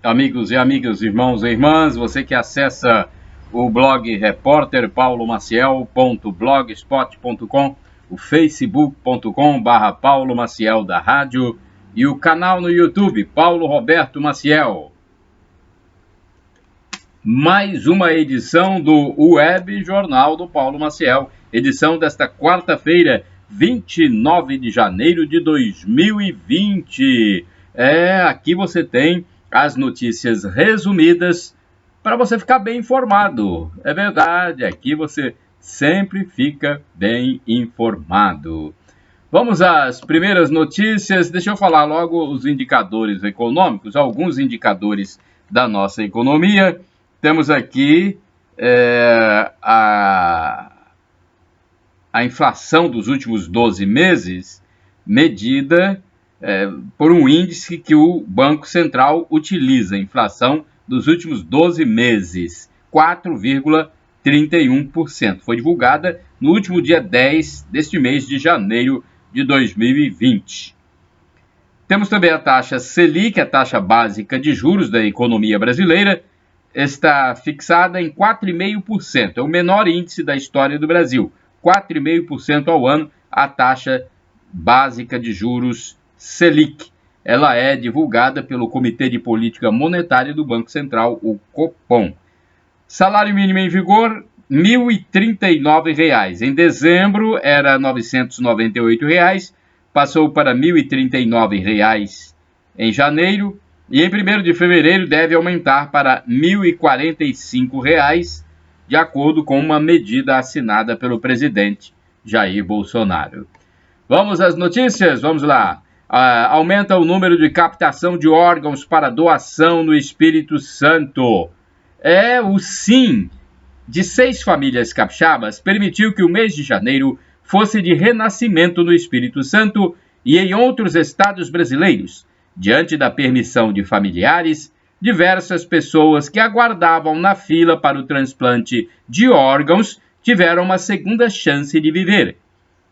amigos e amigas, irmãos e irmãs, você que acessa o blog repórter paulomaciel.blogspot.com, o facebook.com/, Paulo Maciel da Rádio, e o canal no YouTube, Paulo Roberto Maciel. Mais uma edição do Web Jornal do Paulo Maciel, edição desta quarta-feira, 29 de janeiro de 2020. Aqui você tem as notícias resumidas para você ficar bem informado. É verdade, aqui você sempre fica bem informado. Vamos às primeiras notícias. Deixa eu falar logo os indicadores econômicos, alguns indicadores da nossa economia. Temos aqui a inflação dos últimos 12 meses, medida por um índice que o Banco Central utiliza, a inflação dos últimos 12 meses, 4,31%. Foi divulgada no último dia 10 deste mês de janeiro de 2020. Temos também a taxa Selic, a taxa básica de juros da economia brasileira, está fixada em 4,5%. É o menor índice da história do Brasil. 4,5% ao ano, a taxa básica de juros Selic. Ela é divulgada pelo Comitê de Política Monetária do Banco Central, o Copom. Salário mínimo em vigor, R$ 1.039. Em dezembro era R$ 998, passou para R$ 1.039 em janeiro, e em 1º de fevereiro deve aumentar para R$ 1.045, de acordo com uma medida assinada pelo presidente Jair Bolsonaro. Vamos às notícias? Vamos lá. Aumenta o número de captação de órgãos para doação no Espírito Santo. O sim de 6 famílias capixabas permitiu que o mês de janeiro fosse de renascimento no Espírito Santo e em outros estados brasileiros. Diante da permissão de familiares, diversas pessoas que aguardavam na fila para o transplante de órgãos tiveram uma segunda chance de viver.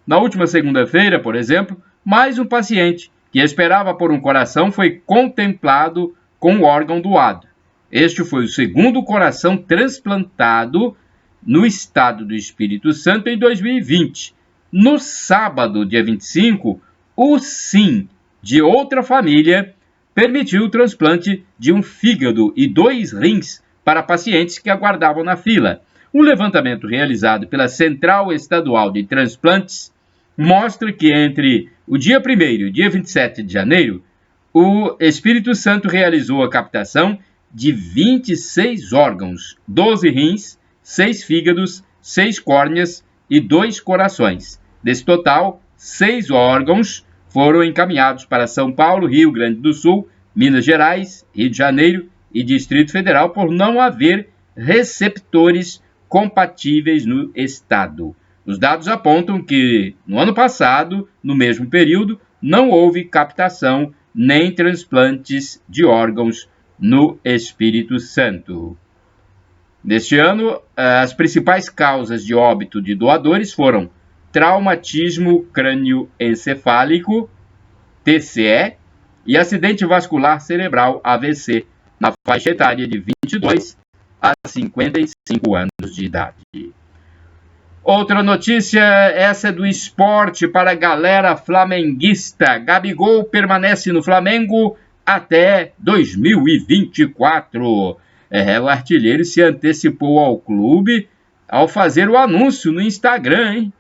Na última segunda-feira, por exemplo, mais um paciente que esperava por um coração foi contemplado com o órgão doado. Este foi o segundo coração transplantado no estado do Espírito Santo em 2020. No sábado, dia 25, o sim de outra família permitiu o transplante de um fígado e 2 rins para pacientes que aguardavam na fila. Um levantamento realizado pela Central Estadual de Transplantes mostra que entre o dia 1º e o dia 27 de janeiro, o Espírito Santo realizou a captação de 26 órgãos, 12 rins, 6 fígados, 6 córneas e 2 corações. Desse total, 6 órgãos foram encaminhados para São Paulo, Rio Grande do Sul, Minas Gerais, Rio de Janeiro e Distrito Federal por não haver receptores compatíveis no estado. Os dados apontam que, no ano passado, no mesmo período, não houve captação nem transplantes de órgãos no Espírito Santo. Neste ano, as principais causas de óbito de doadores foram traumatismo crânioencefálico, TCE, e acidente vascular cerebral, AVC, na faixa etária de 22 a 55 anos de idade. Outra notícia, essa é do esporte para a galera flamenguista. Gabigol permanece no Flamengo até 2024. O artilheiro se antecipou ao clube ao fazer o anúncio no Instagram, hein?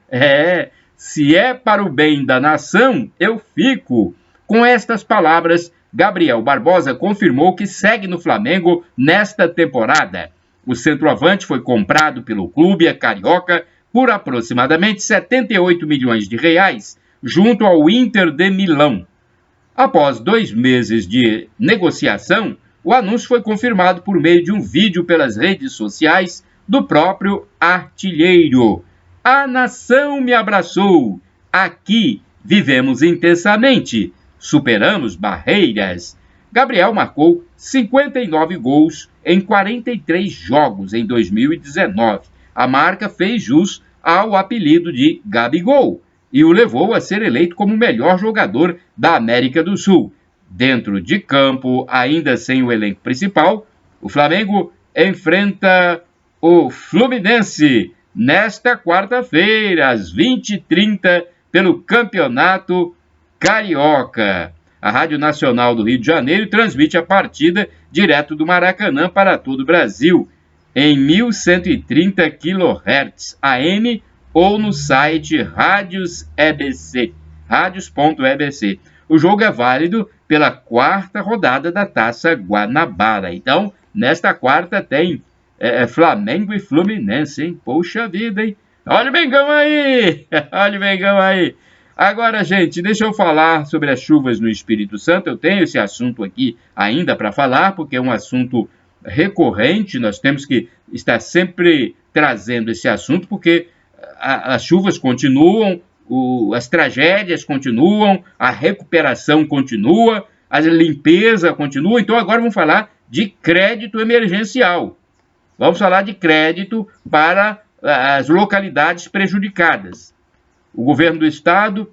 Se é para o bem da nação, eu fico. Com estas palavras, Gabriel Barbosa confirmou que segue no Flamengo nesta temporada. O centroavante foi comprado pelo clube carioca por aproximadamente 78 milhões de reais, junto ao Inter de Milão. Após 2 meses de negociação, o anúncio foi confirmado por meio de um vídeo pelas redes sociais do próprio artilheiro. A nação me abraçou. Aqui vivemos intensamente. Superamos barreiras. Gabriel marcou 59 gols em 43 jogos em 2019. A marca fez jus ao apelido de Gabigol e o levou a ser eleito como o melhor jogador da América do Sul. Dentro de campo, ainda sem o elenco principal, o Flamengo enfrenta o Fluminense nesta quarta-feira, às 20h30, pelo Campeonato Carioca. A Rádio Nacional do Rio de Janeiro transmite a partida direto do Maracanã para todo o Brasil, em 1130 kHz AM ou no site Rádios.ebc. O jogo é válido pela quarta rodada da Taça Guanabara. Então, nesta quarta tem Flamengo e Fluminense, hein? Poxa vida, hein? Olha o Mengão aí! Olha o Mengão aí! Agora, gente, deixa eu falar sobre as chuvas no Espírito Santo. Eu tenho esse assunto aqui ainda para falar, porque é um assunto recorrente. Nós temos que estar sempre trazendo esse assunto, porque as chuvas continuam, as tragédias continuam, a recuperação continua, a limpeza continua. Então, agora vamos falar de crédito emergencial. Vamos falar de crédito para as localidades prejudicadas. O governo do estado,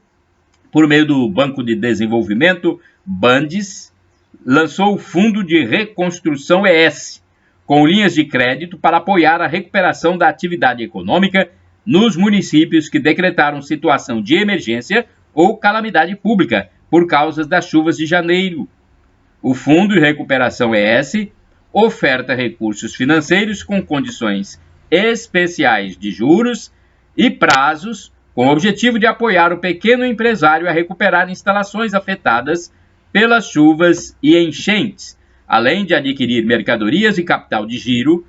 por meio do Banco de Desenvolvimento, Bandes, lançou o Fundo de Reconstrução ES, com linhas de crédito para apoiar a recuperação da atividade econômica nos municípios que decretaram situação de emergência ou calamidade pública por causa das chuvas de janeiro. O Fundo de Recuperação ES oferta recursos financeiros com condições especiais de juros e prazos, com o objetivo de apoiar o pequeno empresário a recuperar instalações afetadas pelas chuvas e enchentes, além de adquirir mercadorias e capital de giro,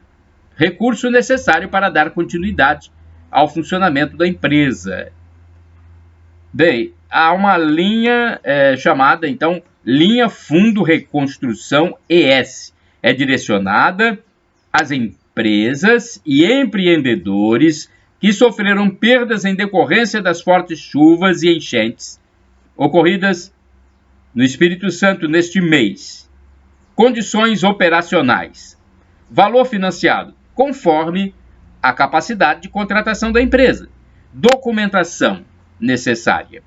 recurso necessário para dar continuidade ao funcionamento da empresa. Bem, há uma linha chamada, então, Linha Fundo Reconstrução ES. É direcionada às empresas e empreendedores que sofreram perdas em decorrência das fortes chuvas e enchentes ocorridas no Espírito Santo neste mês. Condições operacionais. Valor financiado conforme a capacidade de contratação da empresa. Documentação necessária.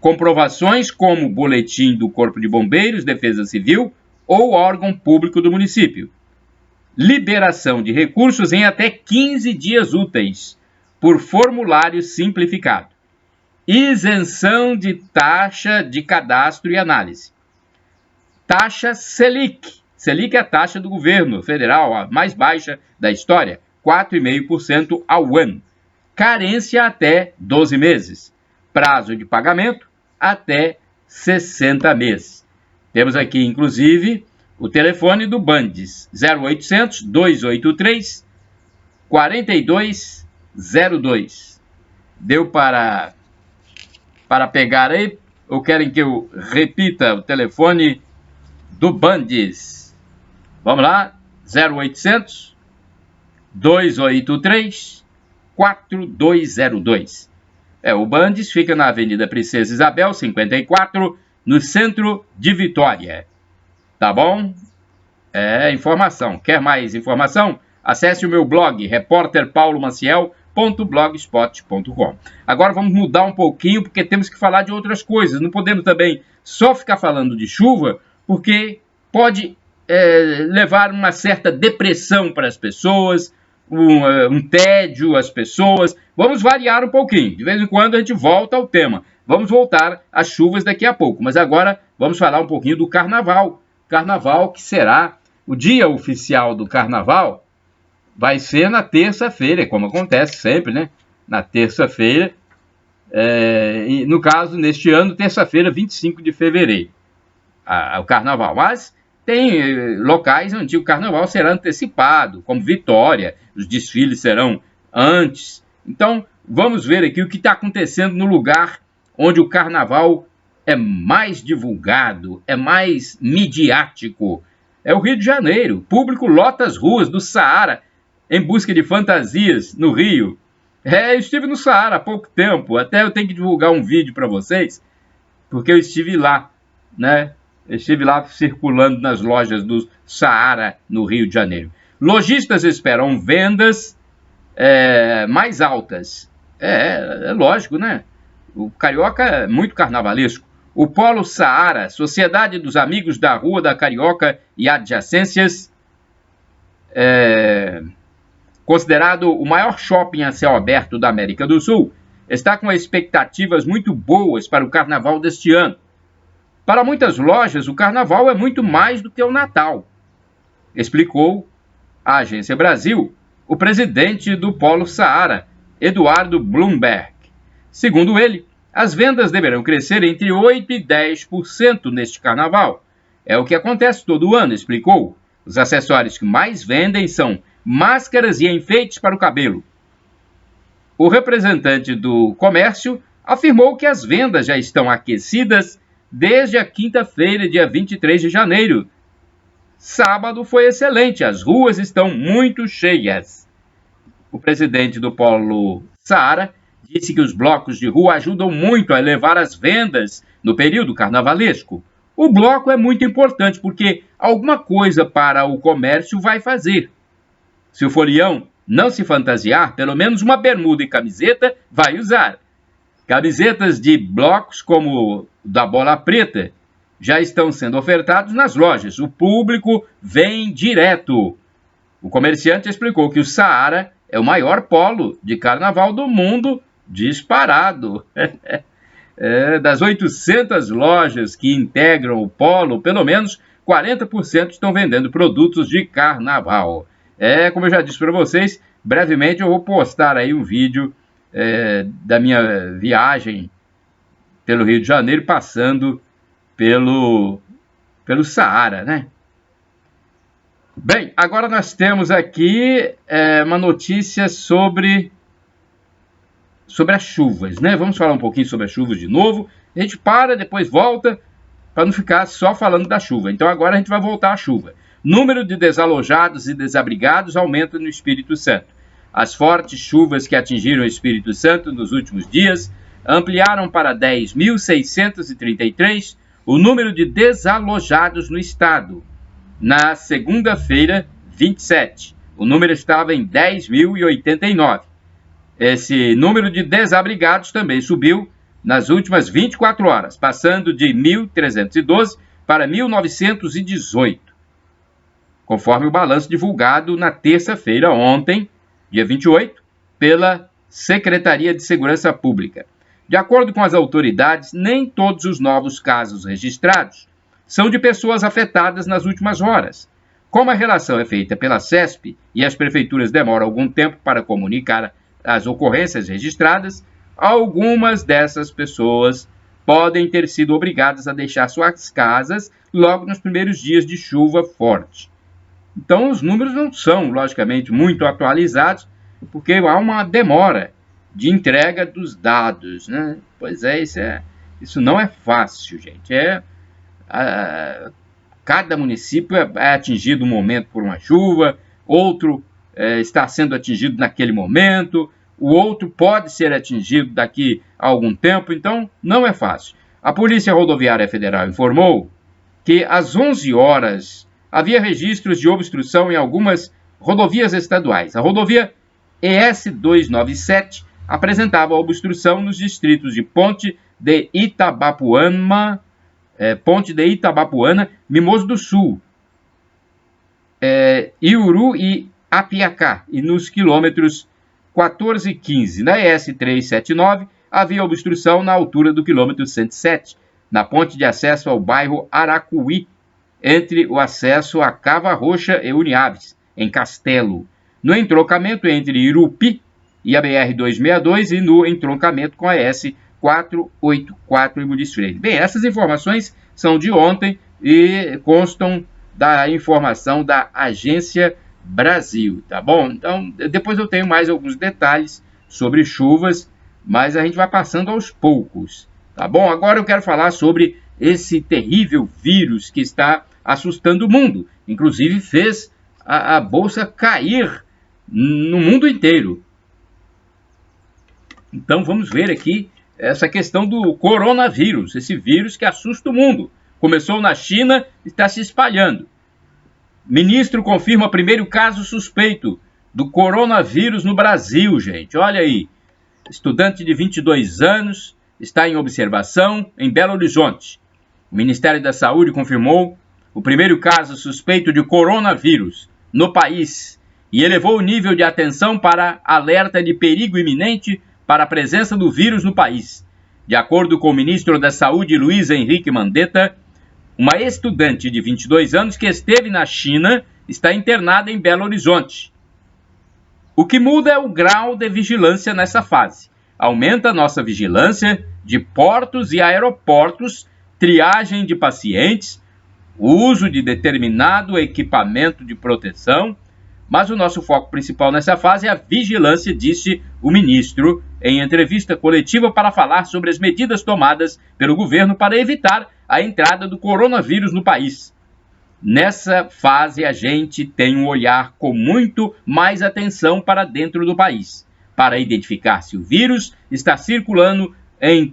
Comprovações como boletim do Corpo de Bombeiros, Defesa Civil ou órgão público do município. Liberação de recursos em até 15 dias úteis, por formulário simplificado. Isenção de taxa de cadastro e análise. Taxa Selic. Selic é a taxa do governo federal, a mais baixa da história, 4,5% ao ano. Carência até 12 meses. Prazo de pagamento até 60 meses. Temos aqui, inclusive, o telefone do Bandes, 0800 283 4202. Deu para pegar aí? Ou querem que eu repita o telefone do Bandes? Vamos lá, 0800 283 4202. O Bandes fica na Avenida Princesa Isabel, 54, no centro de Vitória. Tá bom? Informação. Quer mais informação? Acesse o meu blog, repórterpaulomaciel.blogspot.com. Agora vamos mudar um pouquinho, porque temos que falar de outras coisas. Não podemos também só ficar falando de chuva, porque pode levar uma certa depressão para as pessoas, um tédio às pessoas. Vamos variar um pouquinho. De vez em quando a gente volta ao tema. Vamos voltar às chuvas daqui a pouco. Mas agora vamos falar um pouquinho do Carnaval. Carnaval que será o dia oficial do Carnaval. Vai ser na terça-feira, como acontece sempre, né? Na terça-feira. E no caso, neste ano, terça-feira, 25 de fevereiro. O Carnaval. Mas tem locais onde o Carnaval será antecipado, como Vitória. Os desfiles serão antes. Então, vamos ver aqui o que está acontecendo no lugar onde o Carnaval é mais divulgado, é mais midiático. É o Rio de Janeiro. O público lota as ruas do Saara em busca de fantasias no Rio. Eu estive no Saara há pouco tempo. Até eu tenho que divulgar um vídeo para vocês, porque eu estive lá, né? Eu estive lá circulando nas lojas do Saara, no Rio de Janeiro. Lojistas esperam vendas mais altas. É lógico, né? O carioca é muito carnavalesco. O Polo Saara, Sociedade dos Amigos da Rua da Carioca e Adjacências, considerado o maior shopping a céu aberto da América do Sul, está com expectativas muito boas para o carnaval deste ano. Para muitas lojas, o carnaval é muito mais do que o Natal, explicou à Agência Brasil o presidente do Polo Saara, Eduardo Bloomberg. Segundo ele, as vendas deverão crescer entre 8% e 10% neste carnaval. É o que acontece todo ano, explicou. Os acessórios que mais vendem são máscaras e enfeites para o cabelo. O representante do comércio afirmou que as vendas já estão aquecidas desde a quinta-feira, dia 23 de janeiro. Sábado foi excelente, as ruas estão muito cheias. O presidente do Polo Saara disse que os blocos de rua ajudam muito a elevar as vendas no período carnavalesco. O bloco é muito importante porque alguma coisa para o comércio vai fazer. Se o folião não se fantasiar, pelo menos uma bermuda e camiseta vai usar. Camisetas de blocos como da Bola Preta já estão sendo ofertados nas lojas. O público vem direto. O comerciante explicou que o Saara é o maior polo de carnaval do mundo, disparado. Das 800 lojas que integram o polo, pelo menos 40% estão vendendo produtos de carnaval. Como eu já disse para vocês, brevemente eu vou postar aí um vídeo da minha viagem pelo Rio de Janeiro, passando pelo Saara, né? Bem, agora nós temos aqui uma notícia sobre as chuvas, né? Vamos falar um pouquinho sobre as chuvas de novo. A gente para, depois volta, para não ficar só falando da chuva. Então agora a gente vai voltar à chuva. Número de desalojados e desabrigados aumenta no Espírito Santo. As fortes chuvas que atingiram o Espírito Santo nos últimos dias ampliaram para 10.633 o número de desalojados no estado. Na segunda-feira, 27, o número estava em 10.089. Esse número de desabrigados também subiu nas últimas 24 horas, passando de 1.312 para 1.918, conforme o balanço divulgado na terça-feira, ontem, dia 28, pela Secretaria de Segurança Pública. De acordo com as autoridades, nem todos os novos casos registrados são de pessoas afetadas nas últimas horas. Como a relação é feita pela CESP e as prefeituras demoram algum tempo para comunicar as ocorrências registradas, algumas dessas pessoas podem ter sido obrigadas a deixar suas casas logo nos primeiros dias de chuva forte. Então, os números não são, logicamente, muito atualizados, porque há uma demora de entrega dos dados, né? Pois isso não é fácil, gente. Cada município é atingido um momento por uma chuva, outro está sendo atingido naquele momento, o outro pode ser atingido daqui a algum tempo, então não é fácil. A Polícia Rodoviária Federal informou que às 11 horas havia registros de obstrução em algumas rodovias estaduais. A rodovia ES 297 apresentava obstrução nos distritos de Ponte de Itabapuana, Mimoso do Sul, Iuru e Apiacá, e nos quilômetros 14 e 15. Na ES 379 havia obstrução na altura do quilômetro 107, na ponte de acesso ao bairro Aracuí, entre o acesso a Cava Roxa e Uniaves, em Castelo, no entroncamento entre Irupi e a BR-262 e no entroncamento com a ES 484 em Muniz Freire. Bem, essas informações são de ontem e constam da informação da Agência Brasil, tá bom? Então, depois eu tenho mais alguns detalhes sobre chuvas, mas a gente vai passando aos poucos, tá bom? Agora eu quero falar sobre esse terrível vírus que está assustando o mundo. Inclusive fez a bolsa cair no mundo inteiro. Então vamos ver aqui essa questão do coronavírus, esse vírus que assusta o mundo. Começou na China e está se espalhando. Ministro confirma primeiro caso suspeito do coronavírus no Brasil, gente. Olha aí, estudante de 22 anos está em observação em Belo Horizonte. O Ministério da Saúde confirmou o primeiro caso suspeito de coronavírus no país e elevou o nível de atenção para alerta de perigo iminente para a presença do vírus no país. De acordo com o ministro da Saúde, Luiz Henrique Mandetta, uma estudante de 22 anos que esteve na China está internada em Belo Horizonte. O que muda é o grau de vigilância nessa fase. Aumenta a nossa vigilância de portos e aeroportos, triagem de pacientes, uso de determinado equipamento de proteção, mas o nosso foco principal nessa fase é a vigilância, disse o ministro em entrevista coletiva para falar sobre as medidas tomadas pelo governo para evitar a entrada do coronavírus no país. Nessa fase, a gente tem um olhar com muito mais atenção para dentro do país, para identificar se o vírus está circulando em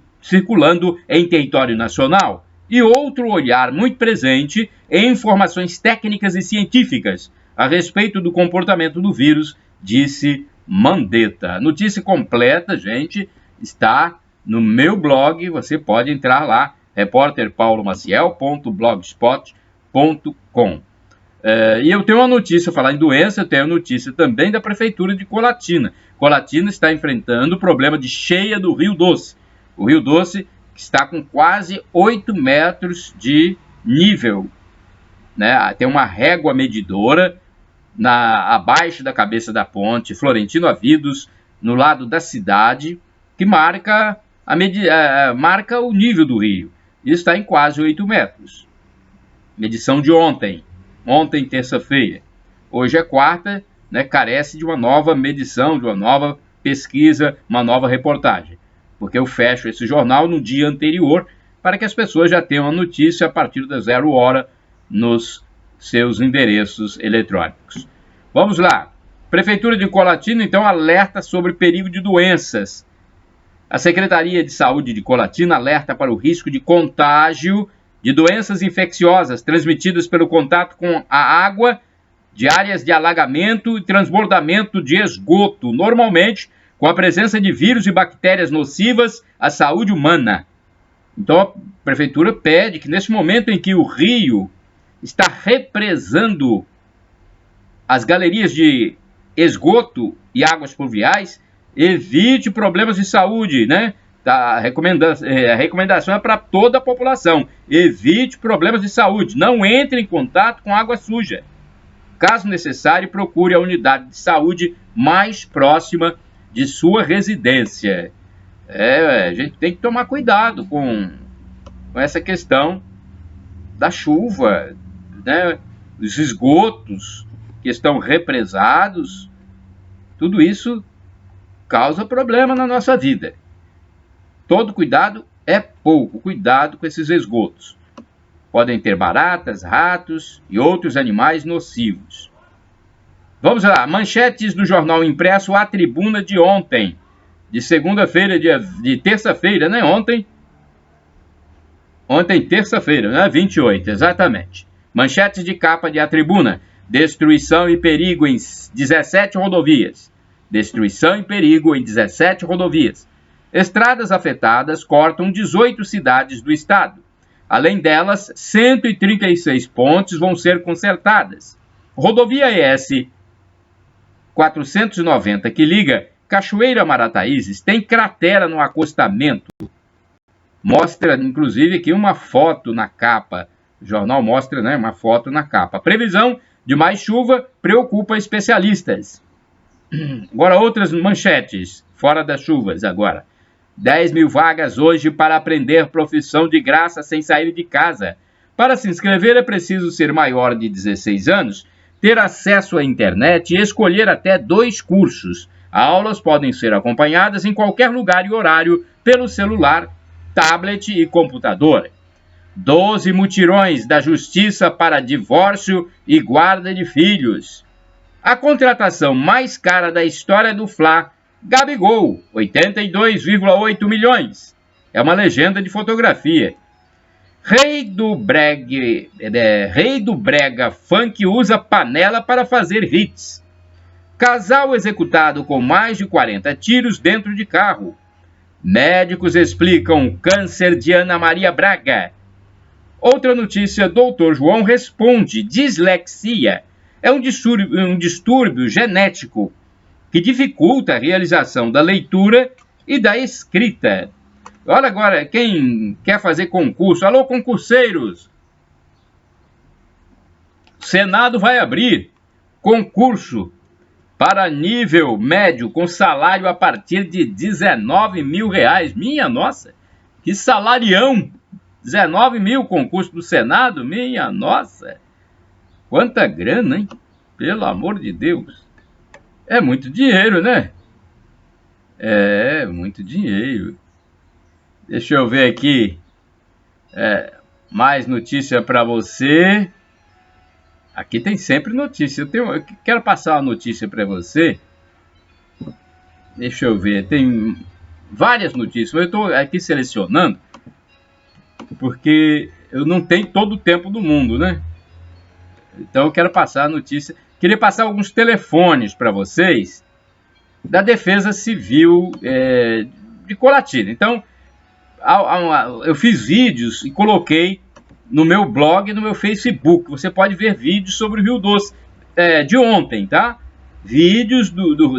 território nacional, e outro olhar muito presente em informações técnicas e científicas a respeito do comportamento do vírus, disse Mandetta. A notícia completa, gente, está no meu blog, você pode entrar lá, repórterpaulomaciel.blogspot.com. E eu tenho uma notícia, falar em doença, eu tenho notícia também da Prefeitura de Colatina. Colatina está enfrentando o problema de cheia do Rio Doce. O Rio Doce está com quase 8 metros de nível, né? Tem uma régua medidora abaixo da cabeça da ponte Florentino Avidos, no lado da cidade, que marca o nível do rio. Isso está em quase 8 metros. Medição de ontem, terça-feira. Hoje é quarta, né? Carece de uma nova medição, de uma nova pesquisa, uma nova reportagem. Porque eu fecho esse jornal no dia anterior para que as pessoas já tenham a notícia a partir da 0 hora nos seus endereços eletrônicos. Vamos lá. Prefeitura de Colatina, então, alerta sobre perigo de doenças. A Secretaria de Saúde de Colatina alerta para o risco de contágio de doenças infecciosas transmitidas pelo contato com a água de áreas de alagamento e transbordamento de esgoto, normalmente com a presença de vírus e bactérias nocivas à saúde humana. Então, a Prefeitura pede que, nesse momento em que o rio está represando as galerias de esgoto e águas pluviais, evite problemas de saúde, né? A recomendação é para toda a população. Evite problemas de saúde. Não entre em contato com água suja. Caso necessário, procure a unidade de saúde mais próxima de sua residência. A gente tem que tomar cuidado com essa questão da chuva, né? Os esgotos que estão represados. Tudo isso causa problema na nossa vida. Todo cuidado é pouco. Cuidado com esses esgotos. Podem ter baratas, ratos e outros animais nocivos. Vamos lá. Manchetes do jornal impresso A Tribuna de ontem. De segunda-feira, de terça-feira, né? Ontem, terça-feira, né? 28, exatamente. Manchetes de capa de A Tribuna. Destruição e perigo em 17 rodovias. Destruição e perigo em 17 rodovias. Estradas afetadas cortam 18 cidades do estado. Além delas, 136 pontes vão ser consertadas. Rodovia ES 490, que liga Cachoeira a Marataízes, tem cratera no acostamento. Mostra, inclusive, aqui uma foto na capa. O jornal mostra, né, uma foto na capa. A previsão de mais chuva preocupa especialistas. Agora outras manchetes, fora das chuvas agora. 10 mil vagas hoje para aprender profissão de graça sem sair de casa. Para se inscrever é preciso ser maior de 16 anos, ter acesso à internet e escolher até 2 cursos. Aulas podem ser acompanhadas em qualquer lugar e horário pelo celular, tablet e computador. 12 mutirões da Justiça para divórcio e guarda de filhos. A contratação mais cara da história do Fla, Gabigol, 82,8 milhões. É uma legenda de fotografia. Rei do brega funk usa panela para fazer hits. Casal executado com mais de 40 tiros dentro de carro. Médicos explicam câncer de Ana Maria Braga. Outra notícia, Dr. João responde, dislexia é um distúrbio genético que dificulta a realização da leitura e da escrita. Olha agora, quem quer fazer concurso, alô concurseiros, o Senado vai abrir concurso para nível médio com salário a partir de R$19 mil. Minha nossa, que salarião! 19 mil concurso do Senado, minha nossa! Quanta grana, hein? Pelo amor de Deus! É muito dinheiro, né? É, muito dinheiro. Deixa eu ver aqui. Mais notícia para você. Aqui tem sempre notícia. Eu quero passar uma notícia para você. Deixa eu ver. Tem várias notícias. Eu estou aqui selecionando porque eu não tenho todo o tempo do mundo, né? Então eu quero passar a notícia. Queria passar alguns telefones para vocês da Defesa Civil de Colatina. Então, eu fiz vídeos e coloquei no meu blog e no meu Facebook. Você pode ver vídeos sobre o Rio Doce de ontem, tá? Vídeos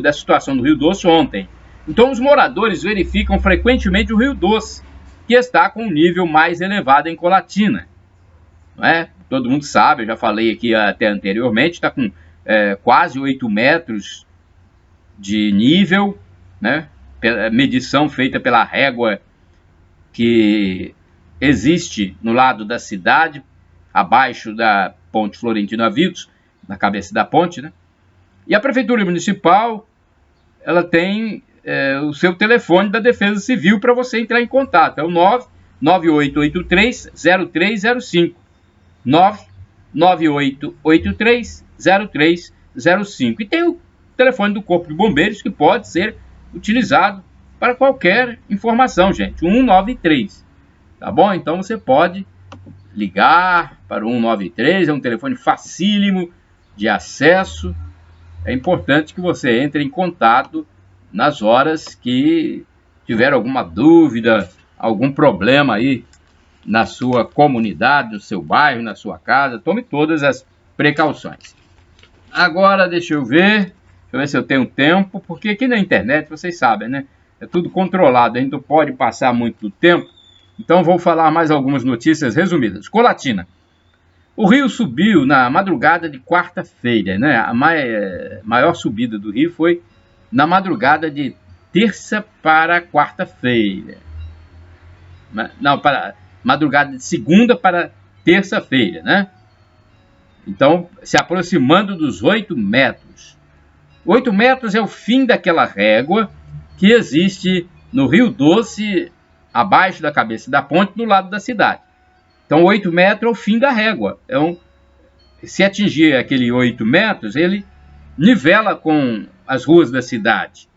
da situação do Rio Doce ontem. Então, os moradores verificam frequentemente o Rio Doce, que está com um nível mais elevado em Colatina. Não é? Todo mundo sabe, eu já falei aqui até anteriormente, está com quase 8 metros de nível, né? Medição feita pela régua que existe no lado da cidade, abaixo da ponte Florentino Avidos, na cabeça da ponte, né? E a Prefeitura Municipal, ela tem o seu telefone da Defesa Civil para você entrar em contato. É o 99883-0305. 99883-0305. E tem o telefone do Corpo de Bombeiros, que pode ser utilizado para qualquer informação, gente. 193. Tá bom? Então você pode ligar para o 193, é um telefone facílimo de acesso. É importante que você entre em contato nas horas que tiver alguma dúvida, algum problema aí na sua comunidade, no seu bairro, na sua casa. Tome todas as precauções. Agora, deixa eu ver se eu tenho tempo, porque aqui na internet, vocês sabem, né? É tudo controlado, a gente não pode passar muito tempo. Então, vou falar mais algumas notícias resumidas. Colatina. O rio subiu na madrugada de quarta-feira, né? A maior subida do rio foi na madrugada de terça para quarta-feira. Não, para madrugada de segunda para terça-feira, né? Então, se aproximando dos 8 metros. 8 metros é o fim daquela régua que existe no Rio Doce, abaixo da cabeça da ponte, do lado da cidade. Então, 8 metros é o fim da régua. Então, se atingir aquele 8 metros, ele nivela com as ruas da cidade.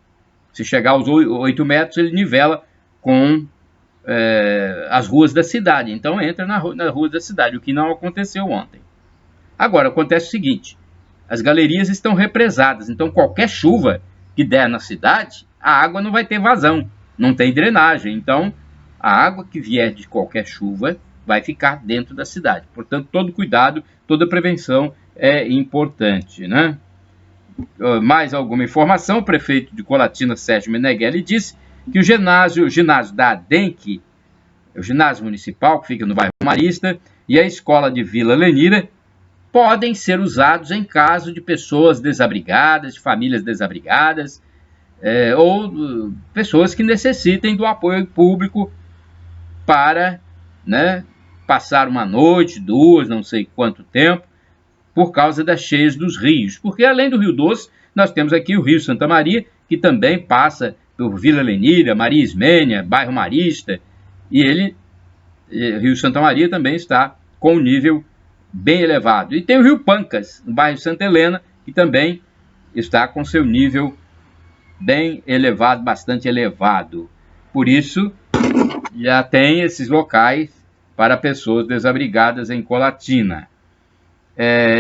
Se chegar aos 8 metros, ele nivela com as ruas da cidade. Então, entra na rua da cidade, o que não aconteceu ontem. Agora, acontece o seguinte, as galerias estão represadas, então qualquer chuva que der na cidade, a água não vai ter vazão, não tem drenagem. Então, a água que vier de qualquer chuva vai ficar dentro da cidade. Portanto, todo cuidado, toda prevenção é importante, né? Mais alguma informação, o prefeito de Colatina, Sérgio Meneghelli, disse que o ginásio da ADENC, o ginásio municipal, que fica no bairro Marista, e a escola de Vila Lenira, podem ser usados em caso de pessoas desabrigadas, de famílias desabrigadas, ou pessoas que necessitem do apoio público para, né, passar uma noite, 2, não sei quanto tempo, por causa das cheias dos rios. Porque além do Rio Doce, nós temos aqui o Rio Santa Maria, que também passa por Vila Lenira, Maria Ismênia, bairro Marista, e Rio Santa Maria também está com um nível bem elevado. E tem o Rio Pancas, no bairro Santa Helena, que também está com seu nível bem elevado, bastante elevado. Por isso, já tem esses locais para pessoas desabrigadas em Colatina.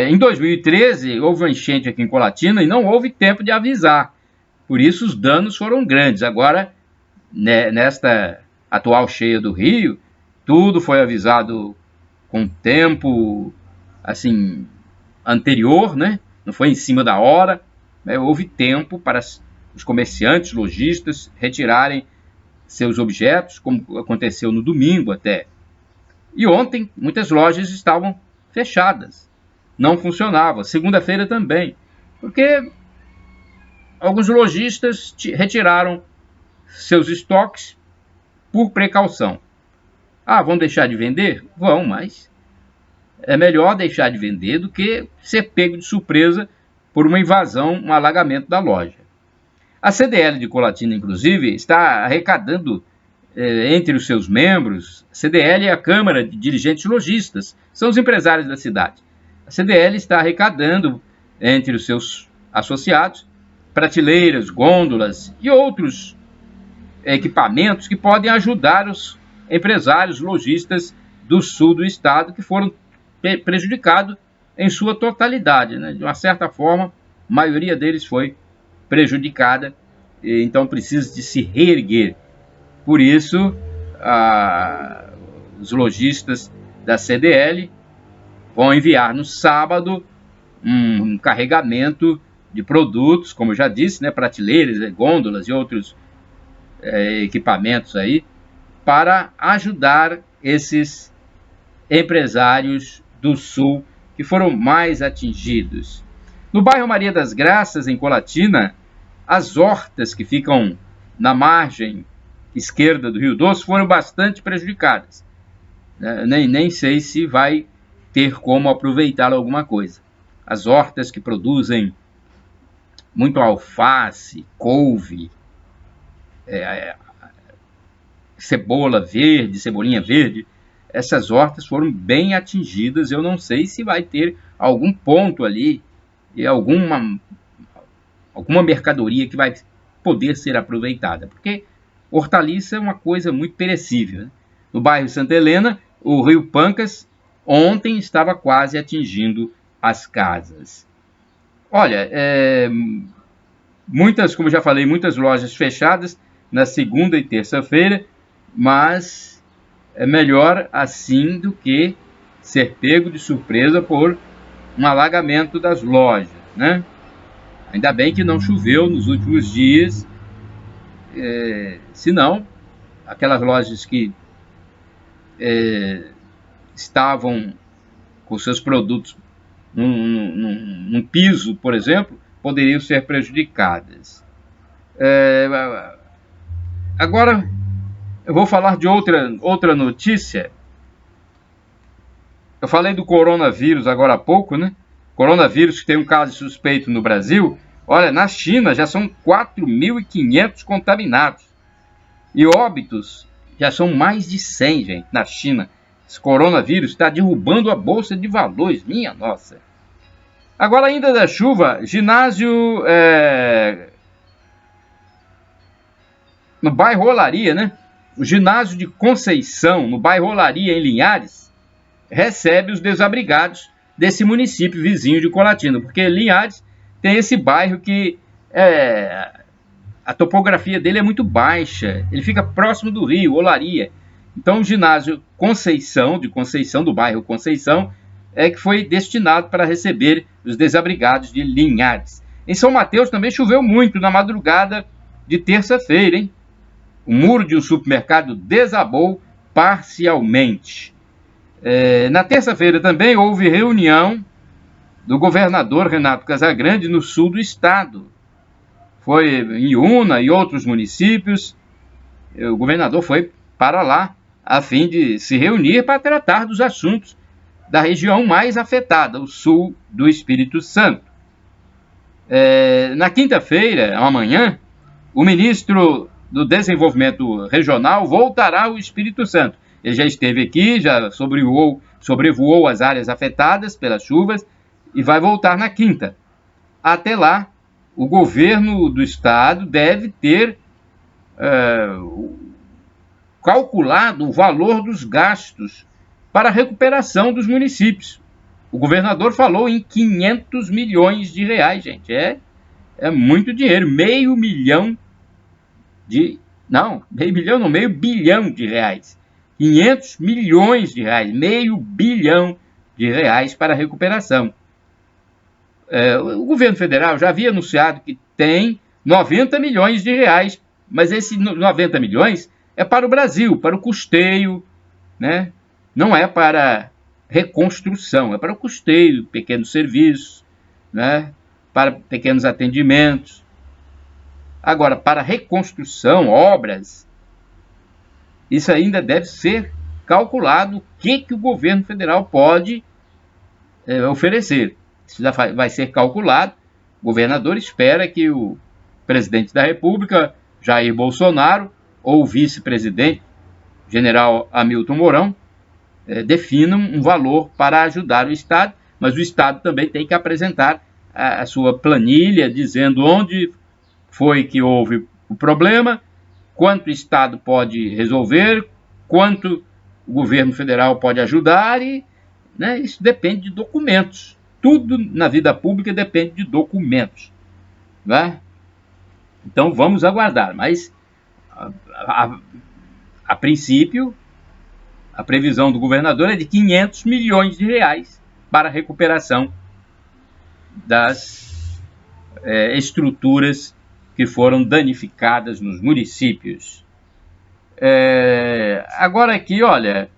Em 2013, houve uma enchente aqui em Colatina e não houve tempo de avisar. Por isso, os danos foram grandes. Agora, nesta atual cheia do Rio, tudo foi avisado com tempo, assim, anterior, né? Não foi em cima da hora, né? Houve tempo para os comerciantes, lojistas, retirarem seus objetos, como aconteceu no domingo até. E ontem, muitas lojas estavam fechadas, não funcionavam. Segunda-feira também, porque alguns lojistas retiraram seus estoques por precaução. Ah, vão deixar de vender? Vão, mas é melhor deixar de vender do que ser pego de surpresa por uma invasão, um alagamento da loja. A CDL de Colatina, inclusive, está arrecadando entre os seus membros. A CDL é a Câmara de Dirigentes Lojistas, são os empresários da cidade. A CDL está arrecadando entre os seus associados prateleiras, gôndolas e outros equipamentos que podem ajudar os empresários lojistas do sul do estado que foram prejudicados em sua totalidade, né? De uma certa forma, a maioria deles foi prejudicada, então precisa de se reerguer. Por isso, os lojistas da CDL vão enviar no sábado um carregamento de produtos, como eu já disse, né, prateleiras, gôndolas e outros equipamentos aí, para ajudar esses empresários do sul que foram mais atingidos. No bairro Maria das Graças, em Colatina, as hortas que ficam na margem esquerda do Rio Doce foram bastante prejudicadas. Nem sei se vai ter como aproveitar alguma coisa. As hortas que produzem muito alface, couve, cebola verde, cebolinha verde, essas hortas foram bem atingidas. Eu não sei se vai ter algum ponto ali e alguma mercadoria que vai poder ser aproveitada, porque hortaliça é uma coisa muito perecível, né? No bairro Santa Helena, o rio Pancas ontem estava quase atingindo as casas. Olha, como já falei, muitas lojas fechadas na segunda e terça-feira, mas é melhor assim do que ser pego de surpresa por um alagamento das lojas, né? Ainda bem que não choveu nos últimos dias, senão aquelas lojas que estavam com seus produtos num piso, por exemplo, poderiam ser prejudicadas. Agora eu vou falar de outra notícia. Eu falei do coronavírus agora há pouco, né? Coronavírus que tem um caso suspeito no Brasil. Olha, na China já são 4.500 contaminados. E óbitos já são mais de 100, gente, na China. Esse coronavírus está derrubando a bolsa de valores, minha nossa. Agora, ainda da chuva, ginásio no bairro Olaria, né? O ginásio de Conceição, no bairro Olaria, em Linhares, recebe os desabrigados desse município vizinho de Colatina, porque Linhares tem esse bairro que a topografia dele é muito baixa, ele fica próximo do rio, Olaria. Então o ginásio Conceição, do bairro Conceição, que foi destinado para receber os desabrigados de Linhares. Em São Mateus também choveu muito na madrugada de terça-feira, hein? O muro de um supermercado desabou parcialmente. Na terça-feira também houve reunião do governador Renato Casagrande no sul do estado. Foi em Iuna e outros municípios. O governador foi para lá a fim de se reunir para tratar dos assuntos da região mais afetada, o sul do Espírito Santo. Na quinta-feira, amanhã, o ministro do Desenvolvimento Regional voltará ao Espírito Santo. Ele já esteve aqui, já sobrevoou as áreas afetadas pelas chuvas e vai voltar na quinta. Até lá, o governo do estado deve ter calculado o valor dos gastos para a recuperação dos municípios. O governador falou em 500 milhões de reais, gente. É muito dinheiro, R$500 milhão Não, meio bilhão não, meio bilhão de reais. 500 milhões de reais, meio bilhão de reais para a recuperação. O governo federal já havia anunciado que tem 90 milhões de reais, mas esses 90 milhões é para o Brasil, para o custeio, né? Não é para reconstrução, é para o custeio, pequenos serviços, né? Para pequenos atendimentos. Agora, para reconstrução, obras, isso ainda deve ser calculado o que o governo federal pode oferecer. Isso já vai ser calculado. O governador espera que o presidente da República, Jair Bolsonaro, ou o vice-presidente, general Hamilton Mourão, definam um valor para ajudar o Estado, mas o Estado também tem que apresentar a sua planilha, dizendo onde foi que houve o problema, quanto o Estado pode resolver, quanto o governo federal pode ajudar, e isso depende de documentos. Tudo na vida pública depende de documentos. Né? Então vamos aguardar, mas a princípio a previsão do governador é de 500 milhões de reais para a recuperação das estruturas que foram danificadas nos municípios. Agora aqui, olha,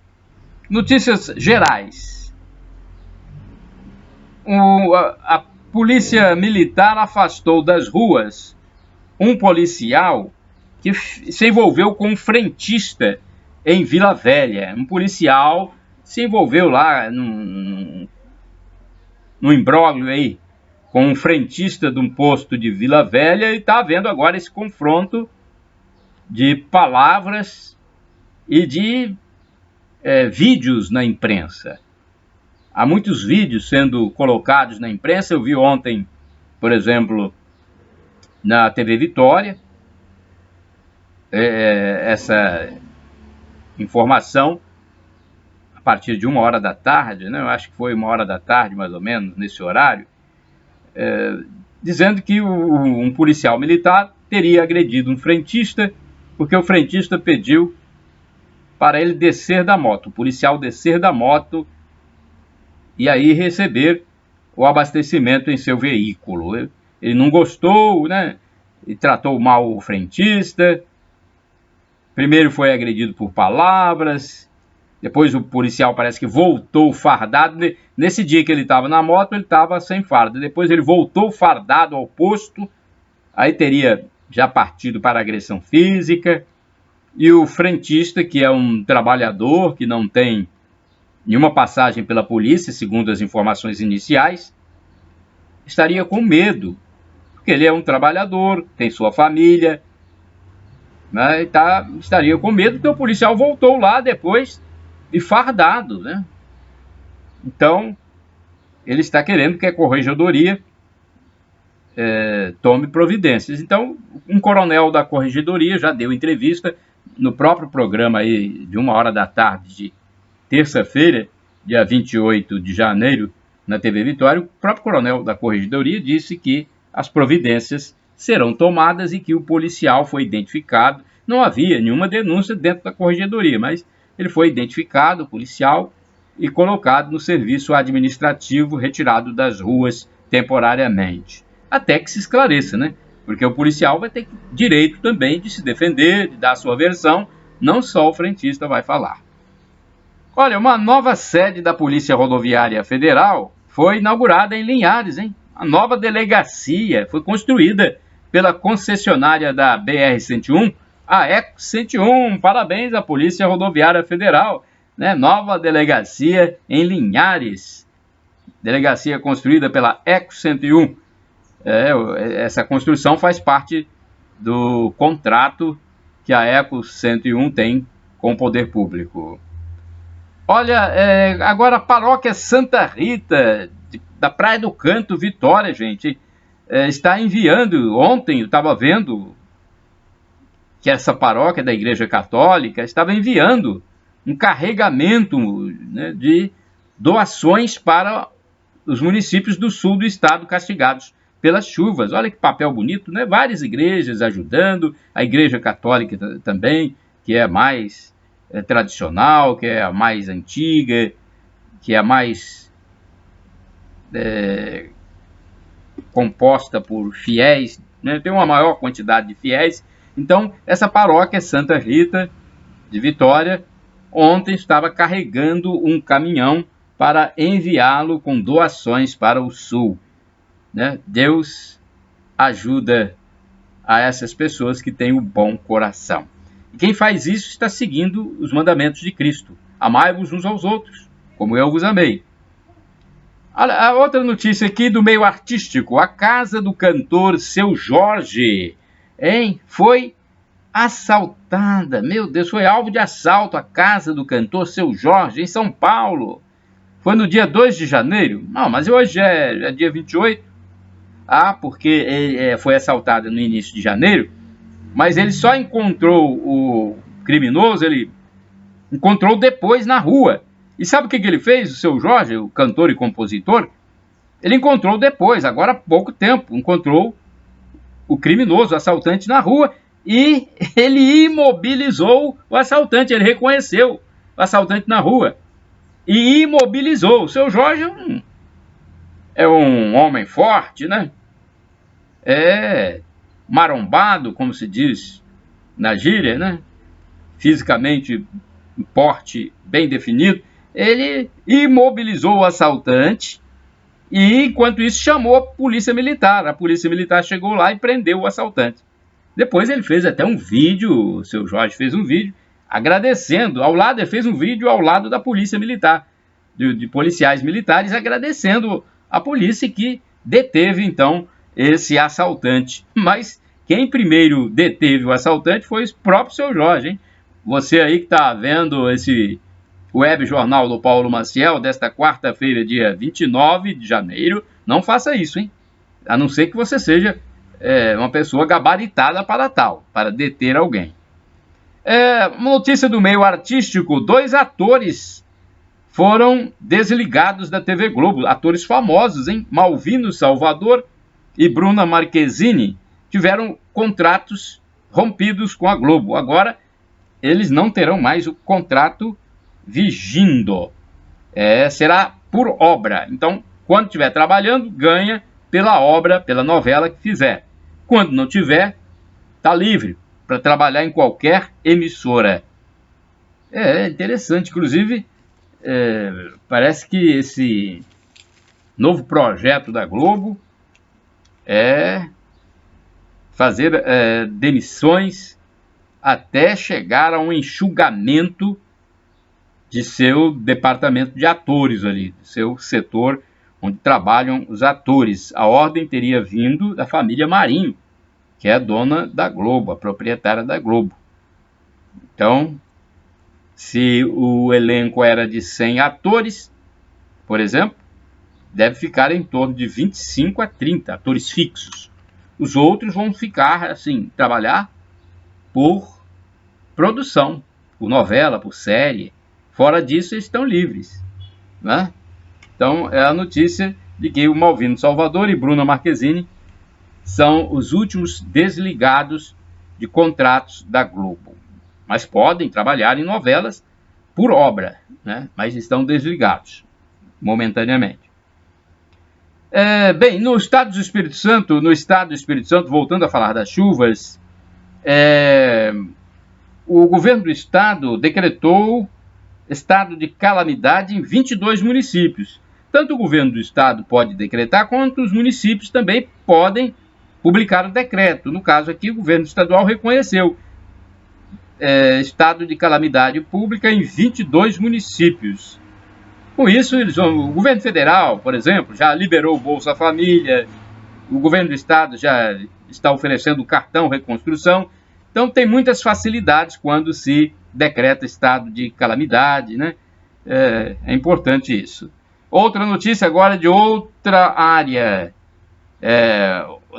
notícias gerais. A polícia militar afastou das ruas um policial que se envolveu com um frentista em Vila Velha. Um policial se envolveu lá num imbróglio aí com um frentista de um posto de Vila Velha, e está havendo agora esse confronto de palavras e de vídeos na imprensa. Há muitos vídeos sendo colocados na imprensa. Eu vi ontem, por exemplo, na TV Vitória, essa informação a partir de 1h da tarde, né? Eu acho que foi 1h da tarde, mais ou menos, nesse horário, dizendo que um policial militar teria agredido um frentista, porque o frentista pediu para ele descer da moto, o policial descer da moto e aí receber o abastecimento em seu veículo. Ele não gostou, né? E tratou mal o frentista. Primeiro foi agredido por palavras, depois o policial parece que voltou fardado. Nesse dia que ele estava na moto, ele estava sem farda. Depois ele voltou fardado ao posto, aí teria já partido para agressão física. E o frentista, que é um trabalhador que não tem nenhuma passagem pela polícia, segundo as informações iniciais, estaria com medo, porque ele é um trabalhador, tem sua família, né, estaria com medo porque o policial voltou lá depois e fardado, né? Então, ele está querendo que a corregedoria tome providências. Então, um coronel da corregedoria já deu entrevista no próprio programa aí de 1h da tarde de terça-feira, dia 28 de janeiro, na TV Vitória. O próprio coronel da corregedoria disse que as providências serão tomadas e que o policial foi identificado. Não havia nenhuma denúncia dentro da corregedoria, mas ele foi identificado, o policial, e colocado no serviço administrativo, retirado das ruas temporariamente. Até que se esclareça, né? Porque o policial vai ter direito também de se defender, de dar a sua versão, não só o frentista vai falar. Olha, uma nova sede da Polícia Rodoviária Federal foi inaugurada em Linhares, hein? A nova delegacia foi construída pela concessionária da BR-101, a ECO-101. Parabéns à Polícia Rodoviária Federal, né? Nova delegacia em Linhares. Delegacia construída pela ECO-101. Essa construção faz parte do contrato que a ECO-101 tem com o poder público. Olha, agora a paróquia Santa Rita, da Praia do Canto, Vitória, gente, está enviando, ontem eu estava vendo que essa paróquia da Igreja Católica estava enviando um carregamento, né, de doações para os municípios do sul do estado castigados pelas chuvas. Olha que papel bonito, né? Várias igrejas ajudando, a Igreja Católica também, que é a mais tradicional, que é a mais antiga, que é a mais composta por fiéis, né? Tem uma maior quantidade de fiéis. Então, essa paróquia Santa Rita de Vitória, ontem estava carregando um caminhão para enviá-lo com doações para o sul, né? Deus ajuda a essas pessoas que têm o bom coração. E quem faz isso está seguindo os mandamentos de Cristo. Amai-vos uns aos outros, como eu vos amei. A outra notícia aqui do meio artístico. A casa do cantor Seu Jorge, foi assaltada. Meu Deus, foi alvo de assalto a casa do cantor Seu Jorge, em São Paulo. Foi no dia 2 de janeiro. Não, mas hoje é dia 28. Porque ele foi assaltado no início de janeiro. Mas ele só encontrou o criminoso, ele encontrou depois na rua. E sabe o que ele fez, o Seu Jorge, o cantor e compositor? Ele encontrou depois, agora há pouco tempo, encontrou o criminoso, o assaltante na rua, e ele imobilizou o assaltante, ele reconheceu o assaltante na rua e imobilizou. O Seu Jorge é um homem forte, né? É marombado, como se diz na gíria, né? Fisicamente, um porte bem definido. Ele imobilizou o assaltante e, enquanto isso, chamou a polícia militar. A polícia militar chegou lá e prendeu o assaltante. Depois ele fez até um vídeo, o Seu Jorge fez um vídeo agradecendo, ele fez um vídeo ao lado da polícia militar, de policiais militares, agradecendo a polícia que deteve, então, esse assaltante. Mas quem primeiro deteve o assaltante foi o próprio Seu Jorge, hein? Você aí que está vendo esse web jornal do Paulo Maciel, desta quarta-feira, dia 29 de janeiro, não faça isso, hein? A não ser que você seja uma pessoa gabaritada para tal, para deter alguém. Notícia do meio artístico: 2 atores foram desligados da TV Globo, atores famosos, hein? Malvino Salvador e Bruna Marquezine tiveram contratos rompidos com a Globo. Agora, eles não terão mais o contrato vigindo. Será por obra. Então, quando estiver trabalhando, ganha pela obra, pela novela que fizer. Quando não tiver, está livre para trabalhar em qualquer emissora. É interessante. Inclusive, parece que esse novo projeto da Globo é fazer demissões até chegar a um enxugamento de seu departamento de atores ali, de seu setor onde trabalham os atores. A ordem teria vindo da família Marinho, que é a dona da Globo, a proprietária da Globo. Então, se o elenco era de 100 atores, por exemplo, deve ficar em torno de 25 a 30 atores fixos. Os outros vão ficar, assim, trabalhar por produção, por novela, por série. Fora disso, eles estão livres, né? Então, é a notícia de que o Malvino Salvador e Bruna Marquezine são os últimos desligados de contratos da Globo. Mas podem trabalhar em novelas por obra, né? Mas estão desligados momentaneamente. Bem, no estado do Espírito Santo, voltando a falar das chuvas, o governo do estado decretou estado de calamidade em 22 municípios. Tanto o governo do estado pode decretar, quanto os municípios também podem publicar o decreto. No caso aqui, o governo estadual reconheceu estado de calamidade pública em 22 municípios. Com isso, o governo federal, por exemplo, já liberou o Bolsa Família, o governo do estado já está oferecendo o cartão reconstrução. Então, tem muitas facilidades quando se decreta estado de calamidade, né? É importante isso. Outra notícia agora de outra área,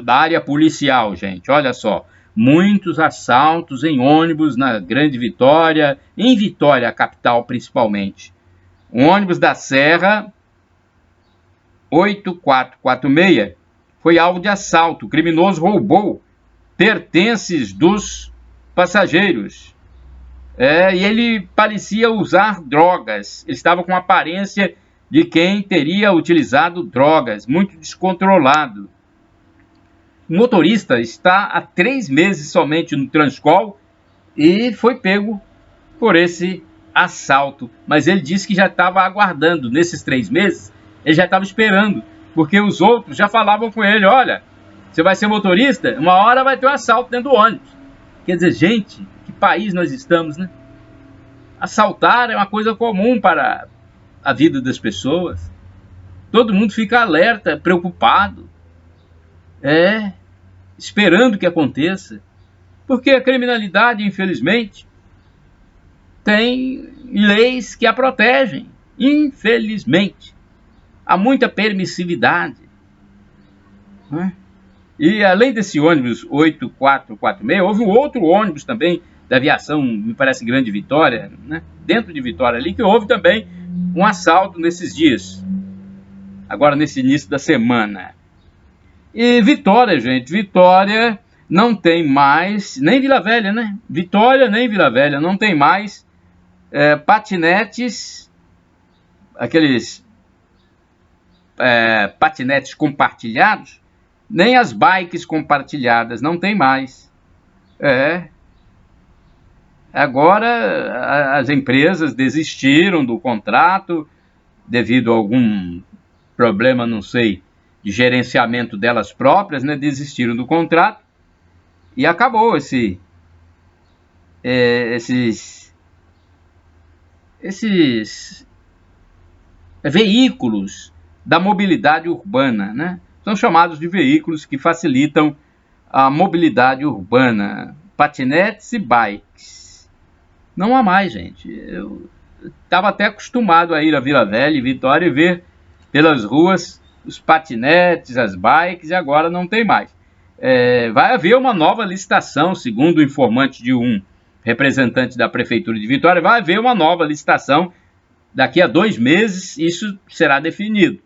da área policial, gente. Olha só, muitos assaltos em ônibus na Grande Vitória, em Vitória, a capital principalmente. Um ônibus da Serra 8446 foi alvo de assalto. O criminoso roubou pertences dos passageiros. E ele parecia usar drogas. Ele estava com a aparência de quem teria utilizado drogas, muito descontrolado. O motorista está há 3 meses somente no Transcol e foi pego por esse assalto. Mas ele disse que já estava aguardando. Nesses 3 meses, ele já estava esperando, porque os outros já falavam com ele: olha, você vai ser motorista, uma hora vai ter um assalto dentro do ônibus. Quer dizer, gente, que país nós estamos, né? Assaltar é uma coisa comum para a vida das pessoas. Todo mundo fica alerta, preocupado, esperando que aconteça. Porque a criminalidade, infelizmente, tem leis que a protegem. Infelizmente. Há muita permissividade. E além desse ônibus 8446, houve um outro ônibus também da aviação, me parece Grande Vitória, né? Dentro de Vitória ali, que houve também um assalto nesses dias. Agora, nesse início da semana. E Vitória, gente, Vitória não tem mais, nem Vila Velha, né? Vitória nem Vila Velha, não tem mais patinetes, aqueles patinetes compartilhados, nem as bikes compartilhadas, não tem mais. Agora as empresas desistiram do contrato devido a algum problema, não sei, de gerenciamento delas próprias, né? Desistiram do contrato e acabou esses veículos da mobilidade urbana, né? São chamados de veículos que facilitam a mobilidade urbana, patinetes e bikes. Não há mais, gente. Eu estava até acostumado a ir a Vila Velha e Vitória e ver pelas ruas os patinetes, as bikes, e agora não tem mais. Vai haver uma nova licitação, segundo o informante de um representante da Prefeitura de Vitória, vai haver uma nova licitação. Daqui a 2 meses isso será definido,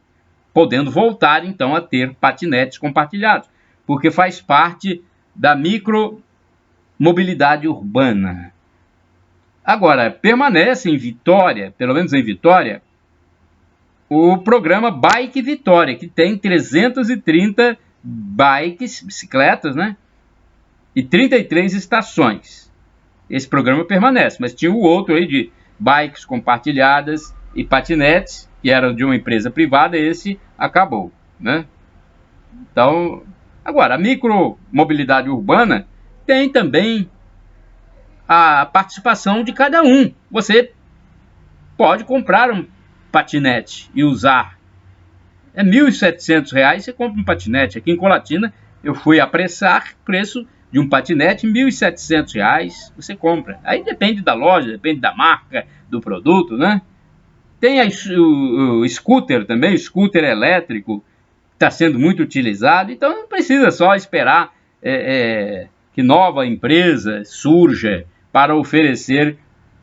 podendo voltar então a ter patinetes compartilhados, porque faz parte da micromobilidade urbana. Agora, permanece em Vitória, pelo menos em Vitória, o programa Bike Vitória, que tem 330 bikes, bicicletas, né? E 33 estações. Esse programa permanece, mas tinha o outro aí de bikes compartilhadas e patinetes, que eram de uma empresa privada, esse acabou, né? Então, agora, a micromobilidade urbana tem também a participação de cada um. Você pode comprar um patinete e usar. É R$ 1.700, você compra um patinete. Aqui em Colatina, eu fui apressar o preço de um patinete, R$ 1.700, você compra. Aí depende da loja, depende da marca, do produto, né? Tem o scooter também, o scooter elétrico, está sendo muito utilizado, então não precisa só esperar que nova empresa surja para oferecer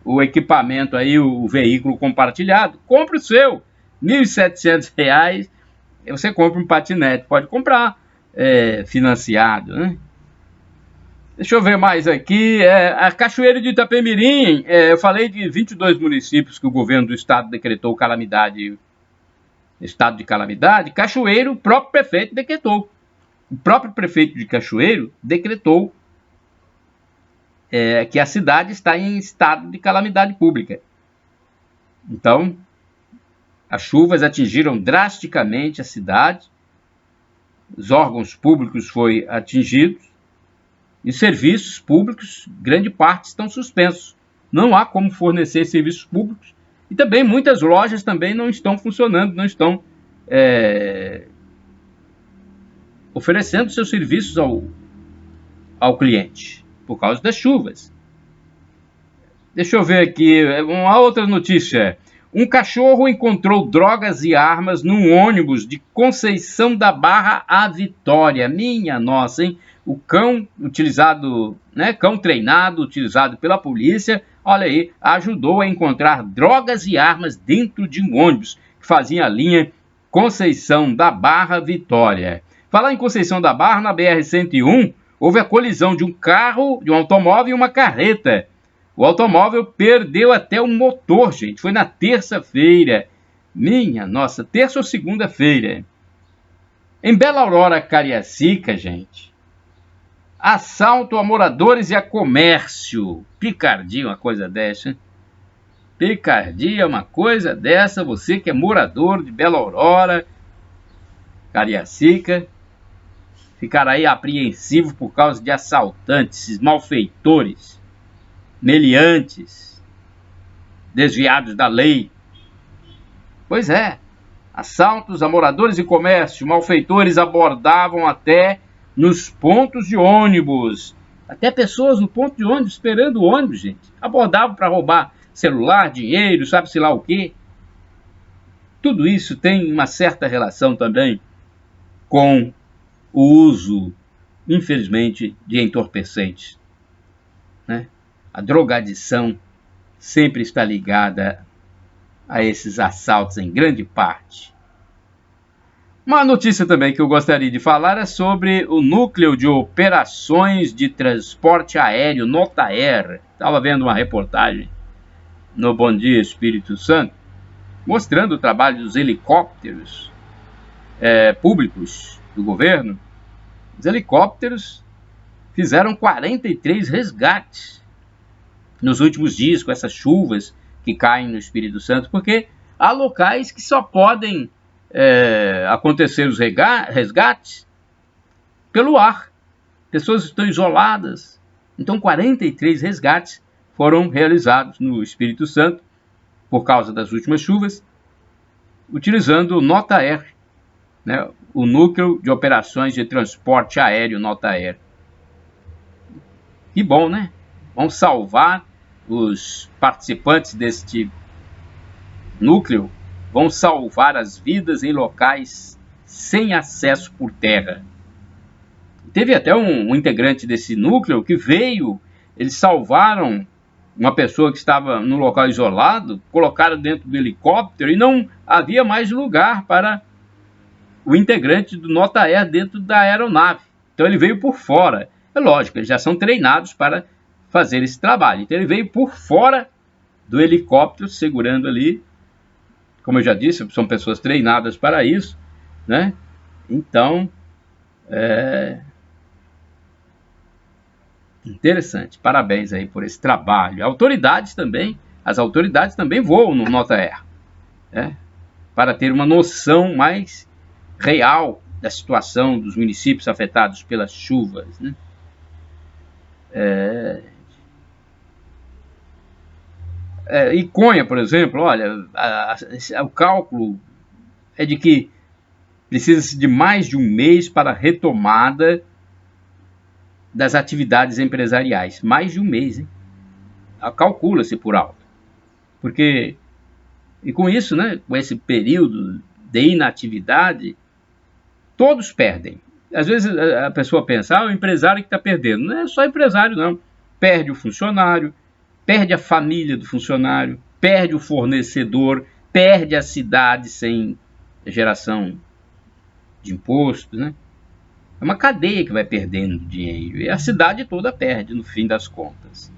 o equipamento aí, o veículo compartilhado. Compre o seu, R$ 1.700, você compra um patinete, pode comprar financiado, né? Deixa eu ver mais aqui. A Cachoeira de Itapemirim, eu falei de 22 municípios que o governo do estado decretou estado de calamidade. Cachoeiro, o próprio prefeito decretou. O próprio prefeito de Cachoeiro decretou que a cidade está em estado de calamidade pública. Então, as chuvas atingiram drasticamente a cidade, os órgãos públicos foram atingidos, e serviços públicos, grande parte, estão suspensos. Não há como fornecer serviços públicos. E também muitas lojas também não estão funcionando, não estão oferecendo seus serviços ao cliente, por causa das chuvas. Deixa eu ver aqui, uma outra notícia. Um cachorro encontrou drogas e armas num ônibus de Conceição da Barra a Vitória. Minha nossa, hein? O cão utilizado, né, cão treinado, utilizado pela polícia, olha aí, ajudou a encontrar drogas e armas dentro de um ônibus que fazia a linha Conceição da Barra Vitória. Falar em Conceição da Barra, na BR-101, houve a colisão de um carro, de um automóvel e uma carreta. O automóvel perdeu até o motor, gente. Foi na terça-feira. Minha nossa, terça ou segunda-feira. Em Bela Aurora, Cariacica, gente. Assalto a moradores e a comércio. Picardia, uma coisa dessa, hein? Picardia, uma coisa dessa. Você que é morador de Bela Aurora, Cariacica, ficará aí apreensivo por causa de assaltantes, malfeitores, meliantes, desviados da lei. Pois é, assaltos a moradores e comércio, malfeitores abordavam até nos pontos de ônibus. Até pessoas no ponto de ônibus, esperando o ônibus, gente. Abordavam para roubar celular, dinheiro, sabe-se lá o quê. Tudo isso tem uma certa relação também com o uso, infelizmente, de entorpecentes, né? A drogadição sempre está ligada a esses assaltos em grande parte. Uma notícia também que eu gostaria de falar é sobre o Núcleo de Operações de Transporte Aéreo, Notaer. Estava vendo uma reportagem no Bom Dia Espírito Santo, mostrando o trabalho dos helicópteros públicos do governo. Os helicópteros fizeram 43 resgates nos últimos dias, com essas chuvas que caem no Espírito Santo, porque há locais que só podem acontecer os resgates pelo ar. Pessoas estão isoladas. Então, 43 resgates foram realizados no Espírito Santo por causa das últimas chuvas, utilizando o Notaer, né, o Núcleo de Operações de Transporte Aéreo, Notaer. Que bom, né? Vamos salvar os participantes deste núcleo, vão salvar as vidas em locais sem acesso por terra. Teve até um integrante desse núcleo que veio, eles salvaram uma pessoa que estava num local isolado, colocaram dentro do helicóptero e não havia mais lugar para o integrante do Notaer dentro da aeronave. Então ele veio por fora. É lógico, eles já são treinados para fazer esse trabalho. Então ele veio por fora do helicóptero, segurando ali. Como eu já disse, são pessoas treinadas para isso, né? Então, interessante. Parabéns aí por esse trabalho. Autoridades também, as autoridades também voam no Notaer, né? Para ter uma noção mais real da situação dos municípios afetados pelas chuvas, né? Iconha, por exemplo, olha, o cálculo é de que precisa-se de mais de um mês para a retomada das atividades empresariais. Mais de um mês, hein? Calcula-se por alto. Porque, e com isso, né, com esse período de inatividade, todos perdem. Às vezes a pessoa pensa, o empresário que está perdendo. Não é só empresário, não. Perde o funcionário, perde a família do funcionário, perde o fornecedor, perde a cidade sem geração de impostos, né? É uma cadeia que vai perdendo dinheiro e a cidade toda perde no fim das contas.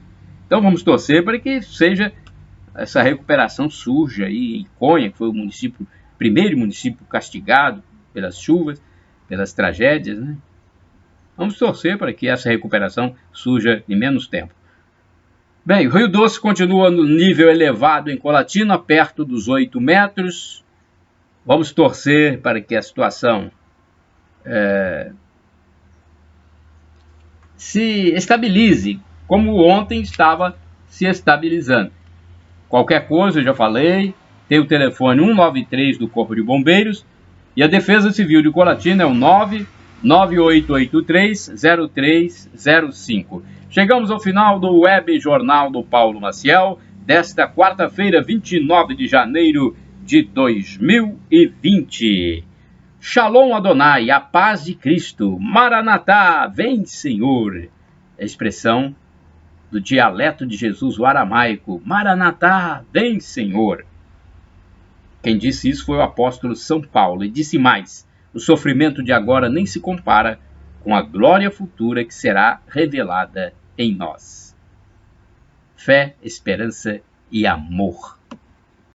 Então vamos torcer para que seja essa recuperação surja aí em Iconha, que foi o primeiro município castigado pelas chuvas, pelas tragédias, né? Vamos torcer para que essa recuperação surja em menos tempo. Bem, o Rio Doce continua no nível elevado em Colatina, perto dos 8 metros. Vamos torcer para que a situação se estabilize, como ontem estava se estabilizando. Qualquer coisa, eu já falei, tem o telefone 193 do Corpo de Bombeiros e a Defesa Civil de Colatina é o 99883-0305. Chegamos ao final do Web Jornal do Paulo Maciel, desta quarta-feira, 29 de janeiro de 2020. Shalom Adonai, a paz de Cristo. Maranatá, vem Senhor. É a expressão do dialeto de Jesus, o aramaico. Maranatá, vem Senhor. Quem disse isso foi o apóstolo São Paulo. E disse mais: O sofrimento de agora nem se compara com a glória futura que será revelada em nós. Fé, esperança e amor.